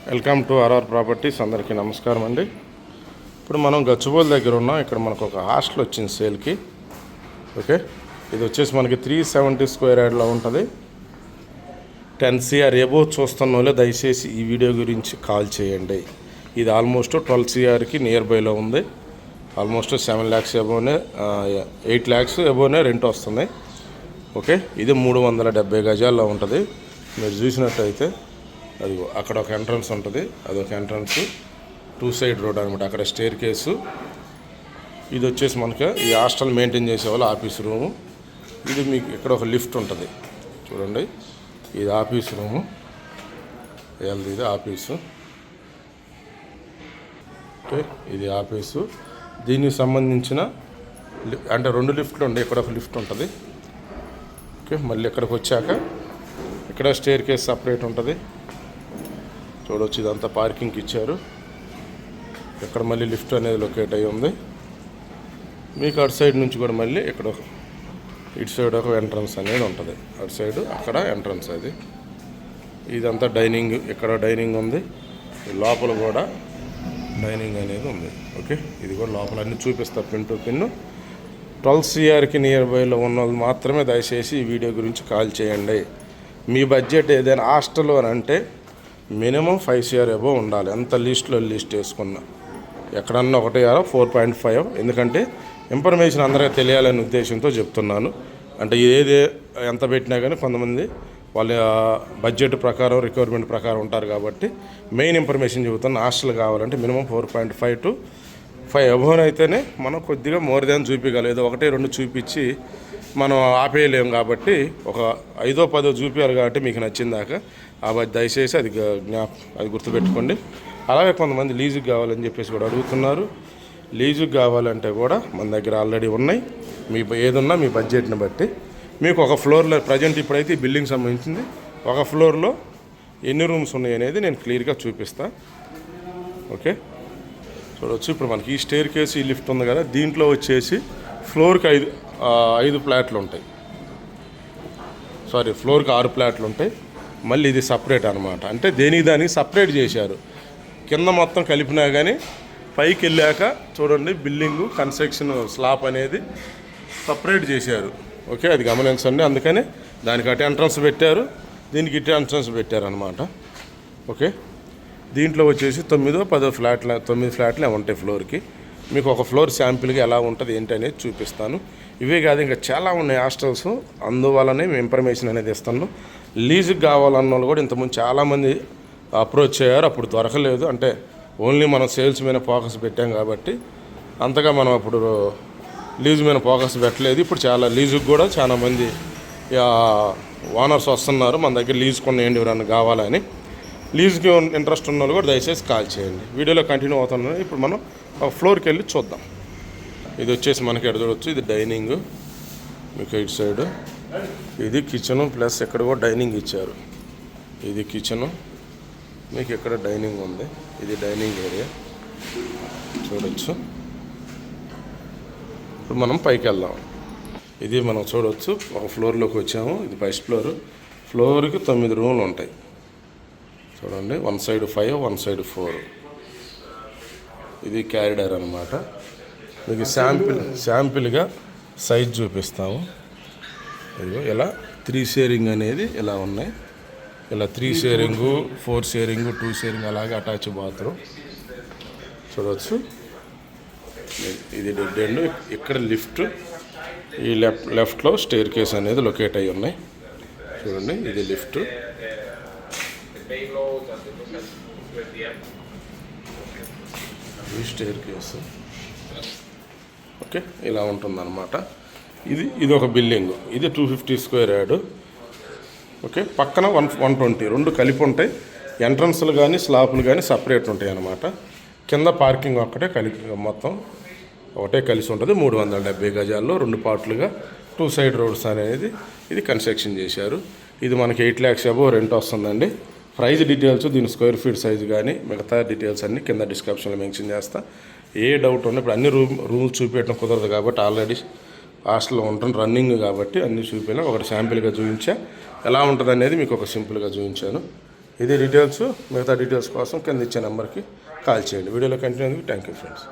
Welcome to RR properties. అందరికీ నమస్కారం అండి. ఇప్పుడు మనం గచ్చిబౌలి దగ్గర ఉన్నాం. ఇక్కడ మనకు ఒక హాస్టల్ వచ్చింది సేల్కి. ఓకే, ఇది వచ్చేసి మనకి 370 స్క్వేర్ యార్డ్లో ఉంటుంది. 10 CR ఎబో చూస్తున్న వాళ్ళే దయచేసి ఈ వీడియో గురించి కాల్ చేయండి. ఇది ఆల్మోస్ట్ 12 CRకి నియర్ బైలో ఉంది. ఆల్మోస్ట్ 7 lakhs ఎబోనే 8 lakhs ఎబోనే రెంట్ వస్తుంది. ఓకే, ఇది 370 గజాల్లో ఉంటుంది. మీరు చూసినట్టయితే అది అక్కడ ఒక ఎంట్రన్స్ ఉంటుంది, అదొక ఎంట్రన్స్, 2 side రోడ్ అనమాట. అక్కడ స్టేర్ కేసు. ఇది వచ్చేసి మనకి ఈ హాస్టల్ మెయింటైన్ చేసేవాళ్ళు ఆఫీస్ రూము. ఇది మీకు ఇక్కడ ఒక లిఫ్ట్ ఉంటుంది చూడండి. ఇది ఆఫీస్ రూము, ఇది ఆఫీసు. ఓకే, ఇది ఆఫీసు. దీనికి సంబంధించిన అంటే 2 లిఫ్ట్లు ఉండే, ఇక్కడ ఒక లిఫ్ట్ ఉంటుంది. ఓకే, మళ్ళీ ఇక్కడికి వచ్చాక ఇక్కడ స్టేర్ కేస్ సపరేట్ ఉంటుంది. చూడవచ్చు, ఇదంతా పార్కింగ్కి ఇచ్చారు. ఇక్కడ మళ్ళీ లిఫ్ట్ అనేది లొకేట్ అయ్యి ఉంది. మీకు అటు సైడ్ నుంచి కూడా మళ్ళీ ఇక్కడ ఇటు సైడ్ ఒక ఎంట్రన్స్ అనేది ఉంటుంది. అటు సైడ్ అక్కడ ఎంట్రన్స్ అది. ఇదంతా డైనింగ్, ఇక్కడ డైనింగ్ ఉంది. లోపల కూడా డైనింగ్ అనేది ఉంది. ఓకే, ఇది కూడా లోపల అన్నీ చూపిస్తా పిన్ టు పిన్. 12 CRకి నియర్ బైలో ఉన్న వాళ్ళు మాత్రమే దయచేసి ఈ వీడియో గురించి కాల్ చేయండి. మీ బడ్జెట్ ఏదైనా హాస్టల్ అని అంటే మినిమం 5 CR ఎబో ఉండాలి. ఎంత లిస్ట్లో లిస్ట్ వేసుకున్నా ఎక్కడన్నా 4.5. ఎందుకంటే ఇన్ఫర్మేషన్ అందరికీ తెలియాలనే ఉద్దేశంతో చెప్తున్నాను. అంటే ఏది ఎంత పెట్టినా కానీ కొంతమంది వాళ్ళ బడ్జెట్ ప్రకారం రిక్వైర్మెంట్ ప్రకారం ఉంటారు కాబట్టి మెయిన్ ఇన్ఫర్మేషన్ చెబుతాను. హాస్టల్ కావాలంటే మినిమం 4.5 to 5 ఎబోన్ అయితేనే మనం కొద్దిగా మోర్ దాన్ చూపించగలం. 1-2 చూపించి మనం ఆపేయలేము కాబట్టి ఒక 5-10 చూపించాలి. కాబట్టి మీకు నచ్చిందాక దయచేసి అది గుర్తుపెట్టుకోండి. అలాగే కొంతమంది లీజుకి కావాలని చెప్పేసి కూడా అడుగుతున్నారు. లీజుకి కావాలంటే కూడా మన దగ్గర ఆల్రెడీ ఉన్నాయి. మీ ఏదున్నా మీ బడ్జెట్ని బట్టి మీకు ఒక ఫ్లోర్లో ప్రజెంట్ ఇప్పుడైతే ఈ బిల్డింగ్ సంబంధించింది ఒక ఫ్లోర్లో ఎన్ని రూమ్స్ ఉన్నాయి అనేది నేను క్లియర్గా చూపిస్తాను. ఓకే, చూడవచ్చు. ఇప్పుడు మనకి ఈ స్టేర్ కేసు, ఈ లిఫ్ట్ ఉంది కదా, దీంట్లో వచ్చేసి ఫ్లోర్కి 5 ఫ్లాట్లు ఉంటాయి. ఫ్లోర్కి 6 ఫ్లాట్లు ఉంటాయి. మళ్ళీ ఇది సపరేట్ అనమాట. అంటే దానికి సపరేట్ చేశారు. కింద మొత్తం కలిపినా కానీ పైకి వెళ్ళాక చూడండి బిల్డింగు కన్స్ట్రక్షన్ స్లాబ్ అనేది సపరేట్ చేశారు. ఓకే, అది గమనించండి. అందుకని దానికి అటు ఎంట్రన్స్ పెట్టారు, దీనికి ఇటు ఎంట్రన్స్ పెట్టారు అనమాట. ఓకే, దీంట్లో వచ్చేసి 9-10 ఫ్లాట్లు 9 ఫ్లాట్లు ఉంటాయి ఫ్లోర్కి. మీకు ఒక ఫ్లోర్ శాంపిల్గా ఎలా ఉంటుంది ఏంటి అనేది చూపిస్తాను. ఇవే కాదు, ఇంకా చాలా ఉన్నాయి హాస్టల్స్. అందువల్లనే మేము ఇన్ఫర్మేషన్ అనేది ఇస్తాను. లీజుకి కావాలన్న వాళ్ళు కూడా ఇంతకుముందు చాలామంది అప్రోచ్ అయ్యారు. అప్పుడు దొరకలేదు. అంటే ఓన్లీ మనం సేల్స్ మీద ఫోకస్ పెట్టాం కాబట్టి అంతగా మనం అప్పుడు లీజు మీద ఫోకస్ పెట్టలేదు. ఇప్పుడు చాలా లీజుకి కూడా చాలామంది ఓనర్స్ వస్తున్నారు మన దగ్గర లీజు కొనేయండి ఎవరన్నా కావాలని. లీజుకి ఇంట్రెస్ట్ ఉన్న వాళ్ళు కూడా దయచేసి కాల్ చేయండి. వీడియోలో కంటిన్యూ అవుతున్నాను. ఇప్పుడు మనం ఫ్లోర్కి వెళ్ళి చూద్దాం. ఇది వచ్చేసి మనకి ఎక్కడ చూడవచ్చు, ఇది డైనింగ్. మీకు ఇటు సైడ్ ఇది కిచెను, ప్లస్ ఇక్కడ కూడా డైనింగ్ ఇచ్చారు. ఇది కిచెను, మీకు ఇక్కడ డైనింగ్ ఉంది. ఇది డైనింగ్ ఏరియా చూడవచ్చు. ఇప్పుడు మనం పైకి వెళ్దాం. ఇది మనం చూడవచ్చు, ఒక ఫ్లోర్లోకి వచ్చాము. ఇది ఫస్ట్ ఫ్లోర్. ఫ్లోర్కి 9 రూమ్లు ఉంటాయి చూడండి. 1 side 5, 1 side 4. ఇది క్యారిడార్ అనమాట. మీకు శాంపిల్గా సైజ్ చూపిస్తాము. ఇదిగో ఇలా 3 sharing అనేది ఇలా ఉన్నాయి. ఇలా 3 sharing, 4 sharing, 2 sharing అలాగే అటాచ్ బాత్రూమ్ చూడవచ్చు. ఇది డెడ్ ఎండ్. ఇక్కడ లిఫ్ట్, ఈ లెఫ్ట్లో స్టేర్ కేస్ అనేది లొకేట్ అయ్యి ఉన్నాయి చూడండి. ఇది లిఫ్ట్. ఈ స్టేర్ కేసు. ఓకే, ఇలా ఉంటుందన్నమాట. ఇది ఒక బిల్డింగ్. ఇది 250 స్క్వేర్ యార్డ్. ఓకే, పక్కన 120 రెండు కలిపి ఉంటాయి. ఎంట్రన్స్లు కానీ స్లాబ్లు కానీ సపరేట్ ఉంటాయి అన్నమాట. కింద పార్కింగ్ ఒక్కటే కలిపి మొత్తం ఒకటే కలిసి ఉంటుంది. 370 గజాల్లో 2 పార్ట్లుగా 2 side రోడ్స్ అనేది ఇది కన్స్ట్రక్షన్ చేశారు. ఇది మనకి 8 lakhs అబోవ్ రెంట్ వస్తుందండి. ప్రైస్ డీటెయిల్స్, దీని స్క్వేర్ ఫీట్ సైజు కానీ మిగతా డీటెయిల్స్ అన్నీ కింద డిస్క్రిప్షన్లో మెన్షన్ చేస్తా. ఏ డౌట్ ఉన్నా ఇప్పుడు అన్ని రూమ్స్ చూపించడం కుదరదు కాబట్టి ఆల్రెడీ హాస్టల్లో ఉంటాం రన్నింగ్ కాబట్టి అన్నీ చూపించాను. ఒకటి శాంపిల్గా చూపించా, ఎలా ఉంటుంది అనేది మీకు ఒక సింపుల్గా చూపించాను. ఇది డీటెయిల్స్. మిగతా డీటెయిల్స్ కోసం కింద ఇచ్చే నెంబర్కి కాల్ చేయండి. వీడియోలో కంటిన్యూ. Thank you friends.